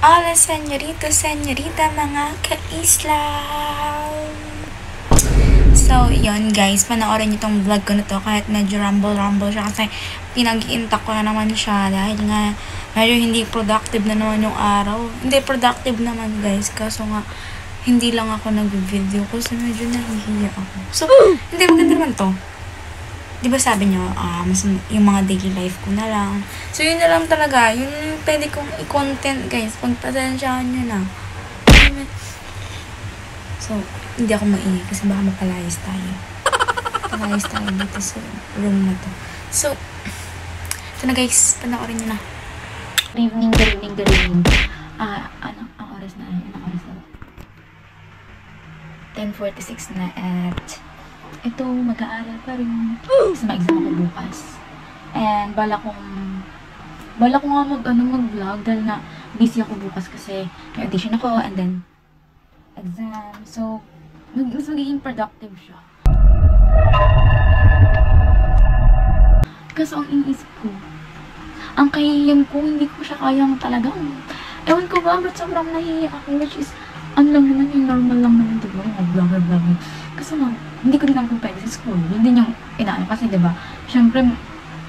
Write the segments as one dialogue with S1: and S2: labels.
S1: Hola, senyorito, senyorita, mga ka-islaw! So, yun guys, panoorin nyo tong vlog ko na to kahit medyo rumble-rumble siya kasi pinag-iintak ko na naman siya dahil nga medyo hindi productive na naman yung araw. Hindi productive naman guys, kaso nga hindi lang ako nag-video kasi medyo nahihiya ako. So, hindi maganda naman to. Diba sabi nyo, mas yung mga daily life ko na lang. So, yun na lang talaga. Yun yung pwede kong i-content, guys. Pagpasensyahan nyo na. So, hindi ako maingay kasi baka mapalayas tayo. Mapalayas tayo dito sa room na to. So, ito na guys. Panoorin nyo na.
S2: Good evening, good evening, good evening. Ang oras na? Anong oras na? 10:46 na at ito, mag-aaral pa rin. Kasi ma-exam ako bukas. And bala ko nga mag-vlog dahil nga busy ako bukas kasi may audition ako and then exam. So, mas magiging productive siya. Kasi ang iniisip ko, ang kahihiyan ko, hindi ko siya kayang talagang. Ewan ko ba, ba't sobrang nahihiya ako, which is, ano lang naman yung normal lang naman, diba? Mga vlogger. Kasi nga, hindi ko din naman pwede sa school. Yun din yung inaano kasi, diba? Siyempre,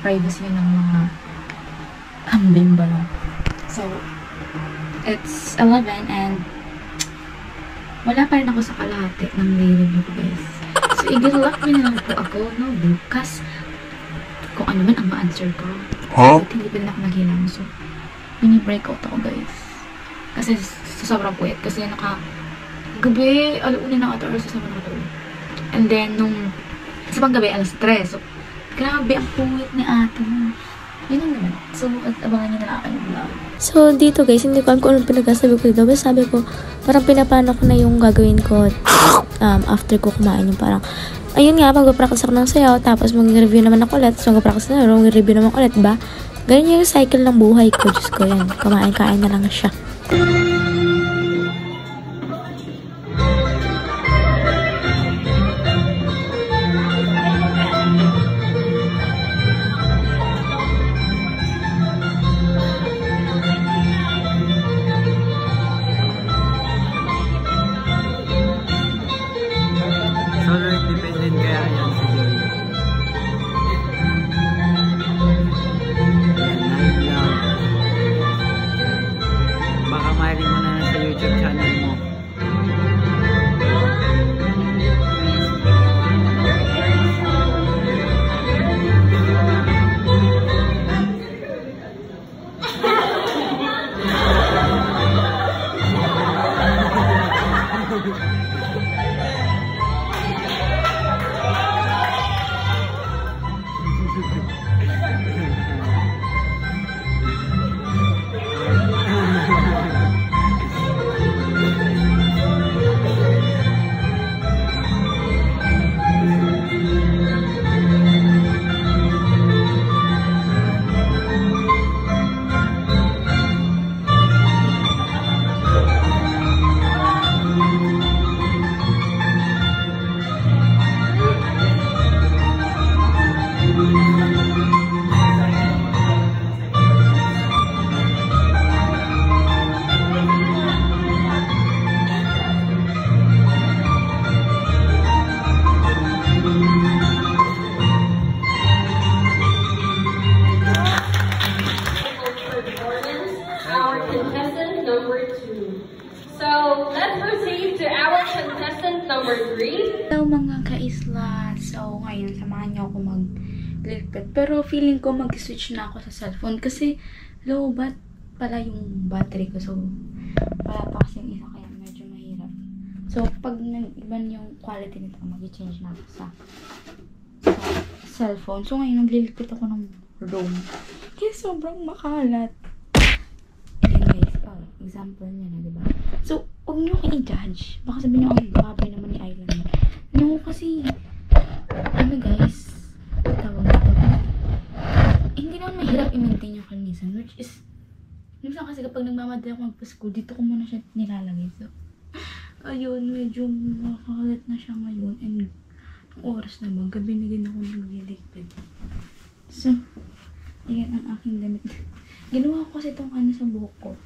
S2: privacy yun ng mga kambing ba lang. So, it's 11 and wala pa rin ako sa kalahati ng review ko, guys. So, i-good luck nyo na lang po ako, no? Bukas, kung ano man ang ma-answer ko. At hindi pa rin ako naghilang. So, mini-breakout ako, guys. Kasi, sa sobrang puwet. Kasi, gabi, alauna na ata, sa sobrang alauna. And then, sa panggabi, alas 3. So, grabe, ang puwet ni ate mo. Yun lang naman. So, abangan nyo na lang aking vlog.
S3: So, dito guys, hindi ko alam kung anong pinagsasabi ko dito. Basta sabi ko, parang pinaplano ko na yung gagawin ko after ko kumain. Yung parang, ayun nga, mag-practice ako ng sayaw, tapos mag-review naman ako ulit, tapos mag-practice na, mag-review naman ulit, ba? Ganyan yung cycle ng buhay ko. Diyos ko yan. Kumain-kain na lang siya.
S4: Solar independent kaya yan si Joy. Night lang. Baka mahilig mo na sa YouTube channel mo.
S5: Our contestant number 2. So let's proceed to our contestant number 3.
S1: Hello mga ka-isla. So ngayon samahan niyo ako mag-ligpit. Pero feeling ko mag-switch na ako sa cellphone kasi low bat pala yung battery ko. So wala pa kasi yung isa kaya medyo mahirap. So pag nag-iban yung quality nito, mag-change na ako sa cellphone. So ngayon nagliligpit ako ng room. Kasi sobrang makalat. Example niya na, diba? So, huwag niyo kayo i-judge. Baka sabihin niyo, ang babay naman ni Island. No, kasi, ano guys, tawag ito. Hindi naman mahirap i-maintain yung kalinisan, which is, minsan kasi kapag nagmamadali ako magpa-school, dito ko muna siya nilalagay. So, ayun, medyo makalat na siya ngayon. And, ang oras na ba, gabi na din ako nagliligpit. So, ayan ang aking damit. Ginawa ko kasi itong ano sa buhok ko.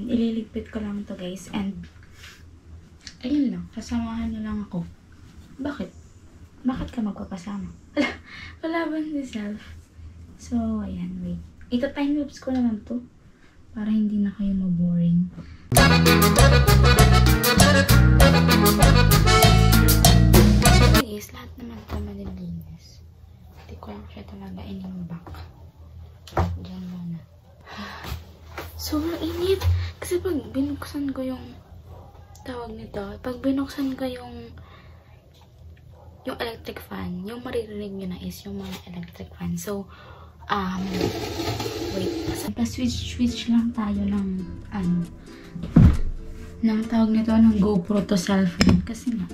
S1: Ililigpit ko lang to guys. And, ayun lang. Kasamahan nyo lang ako. Bakit? Bakit ka magpapasama? Wala ba si self? So, ayan, wait. Ito time-lapse ko naman to. Para hindi na kayo maboring. Guys, lahat naman ito malilinis. Hindi ko lang siya talaga inimbak. Diyan muna. Sobrang init. Kasi pag binuksan ko yung tawag nito, pag binuksan ko yung electric fan, yung maririnig nyo na is yung mga electric fan. So, wait. Pa-switch lang tayo ng, ng tawag nito, ng GoPro to selfie. Kasi nga,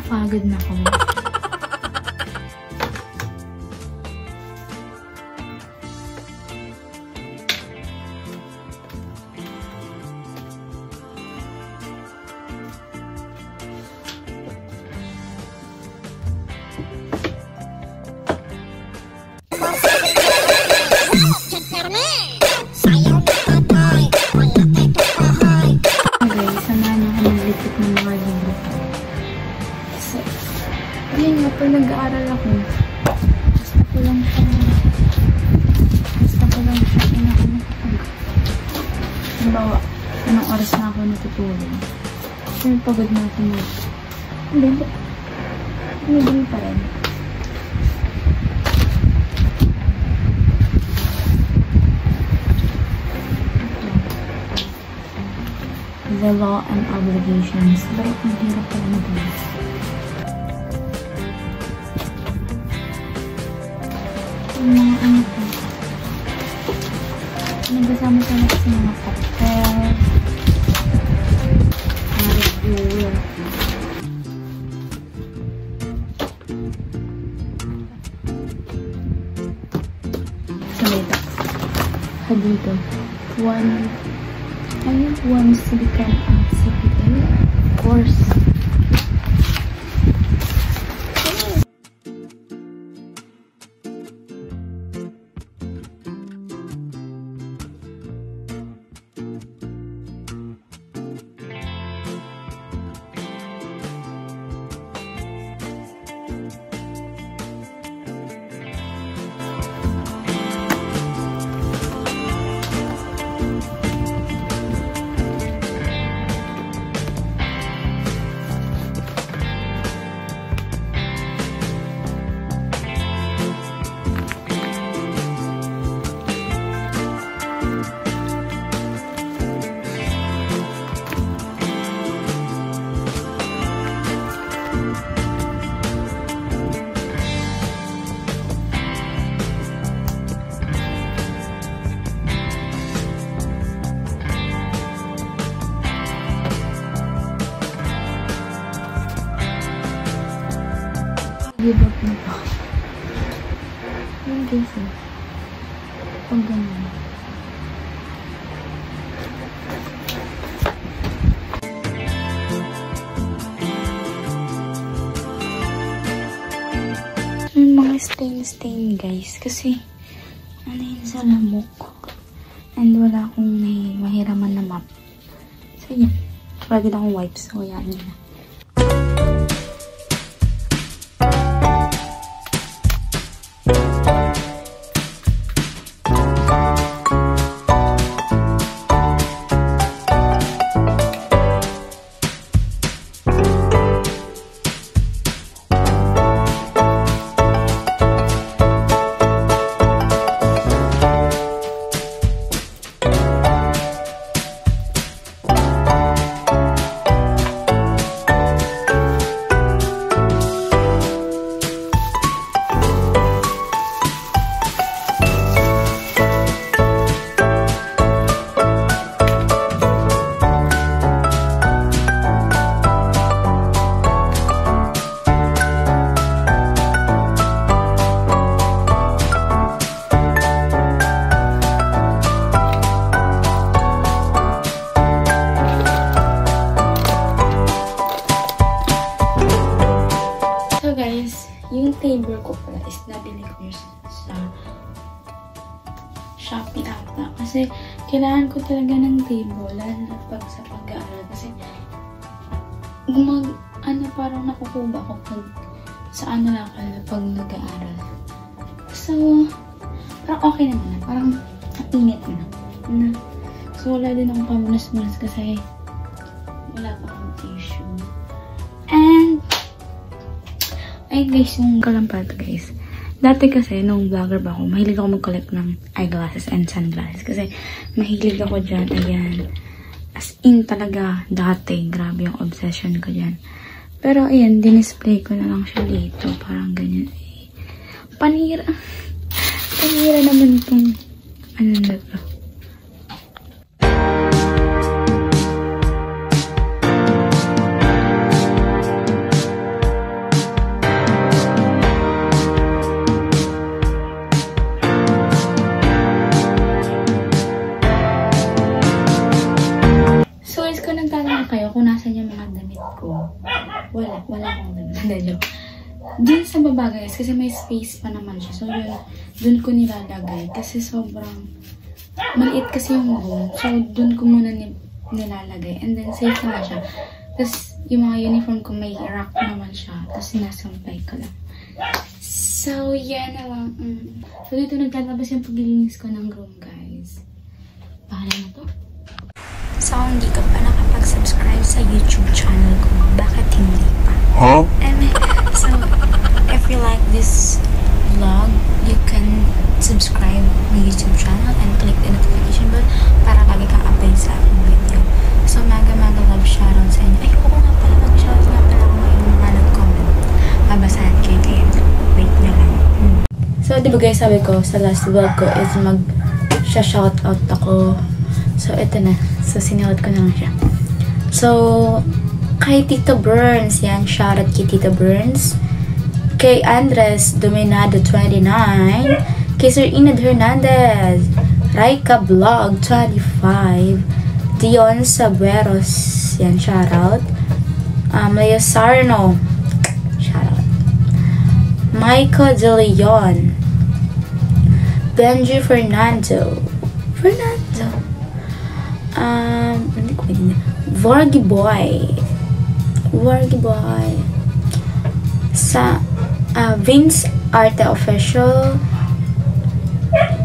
S1: pagod na ako. Nag-aaral ako. Basta ko lang siya inaano kapag halimbawa, anong oras na ako natutulog. Sure, pagod na ako na. Hindi pa rin. The law and obligations. Bakit ang hirap pala mag-alas? Mga ano po. Nagsasama-sama kasi mga papel. Mga review. So, may tax. Dito. One wants to become a CPA course. Give up na po. Yung guys eh. Pag ganyan. May mga stain guys. Kasi ano yun sa lamok. And wala akong mahiraman na map. So
S2: So, yan. Wala din akong wipes. So, yan na. Yung table ko pala is nabili ko sa Shopee ata. Kasi kailangan ko talaga ng table, lalo na pag sa pag-aaral. Kasi parang nakukuba ko pag sa lang pag nag-aaral. So, parang okay naman na. Parang init na. So, wala din akong pamunas-munas kasi wala pa akong tissue. And ayun guys, yung kalampal guys. Dati kasi, nung vlogger ba ako, mahilig ako mag-collect ng eyeglasses and sunglasses. Kasi, mahilig ako dyan. Ayan. As in talaga, dati. Grabe yung obsession ko dyan. Pero, ayan, dinisplay ko na lang siya dito. Parang ganyan. Panira. Panira naman itong, ano na to. Kayo kung nasan yung mga damit ko. Wala akong damit. Din sa baba guys, kasi may space pa naman siya. So yun, dun ko nilalagay. Kasi sobrang maliit kasi yung room. So dun ko muna nilalagay. And then safe na siya. Tapos yung mga uniform ko may rack naman siya. Tapos sinasampay ko lang. So yan na lang. So dito naglalabas yung paglilinis ko ng room guys. Bahala na to.
S1: So, hindi ka pa nakapag-subscribe sa YouTube channel ko. Bakit hindi pa?
S6: Huh?
S1: And so, if you like this vlog, you can subscribe my YouTube channel and click the notification bell para lagi kang update sa aking video. So, mega love shoutout sa inyo. Ay, oo nga pala, mag-shoutout nga pala ako ngayon mga nag-comment. Babasahan kayo kayo. Wait nyo lang.
S2: So, diba guys, sabi ko sa last vlog ko is mag-shoutout ako. So, ito na. So, sinulat ko na lang siya. So, kay Tito Burns. Yan, shoutout kay Tito Burns. Kay Andres Dominado 29. Kay Sir Inad Hernandez. Raika Vlog 25. Dion Saberos. Yan, shoutout. Leo Sarno. Shoutout. Michael De Leon. Benji Fernando. Hindi ko pwede na. Vargy Boy. Sa Vince Arte Official.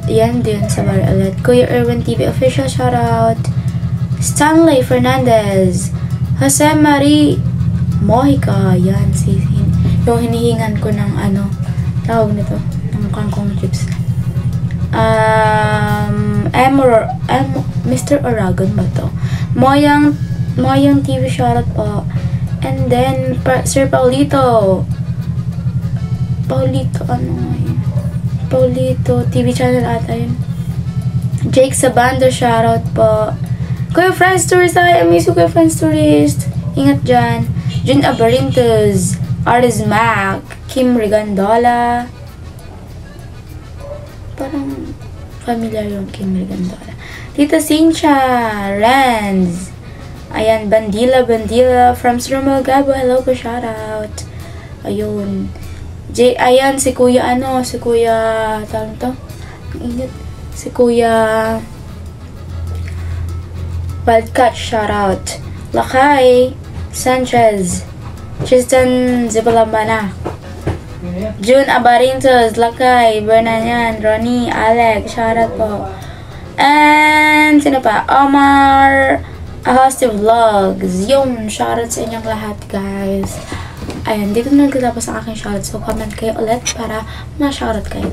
S2: Yan din sa Bar Ulit. Kuya Erwin TV Official, shoutout. Stanley Fernandez. Jose Marie Mojica. Yan, yung hinihingan ko ng tawag nito, ng kangkong chips. Mr. Oragon ba to? Moyang TV shoutout po. And then, Sir Paulito, Paulito TV channel ata yun. Jake Sabando, shoutout po. Kuya Friends Tourist, I miss you, Kuya Friends Tourist. Ingat dyan. Jun Abarintos, Artis Mac, Kim Rigandola. Parang familiar yung Kim Rigandola. Tita Cynthia, Renz. Ayan, Bandila from Sir Gabo. Hello po, shoutout. Ayun. Ayan, si Kuya tawag to? Ang ingat. Si Kuya
S1: Wildcat, shoutout. Lakay Sanchez. Tristan Zibalambana. June Abarintos, Lakay, Bernanyan, Ronnie, Alex, shoutout po. And, sino pa? Omar Ahosti Vlogs. Yun, shoutout sa inyong lahat, guys. Ayan, dito na nagtatapos ang aking shoutout. So, comment kayo ulit para ma-shoutout kayo.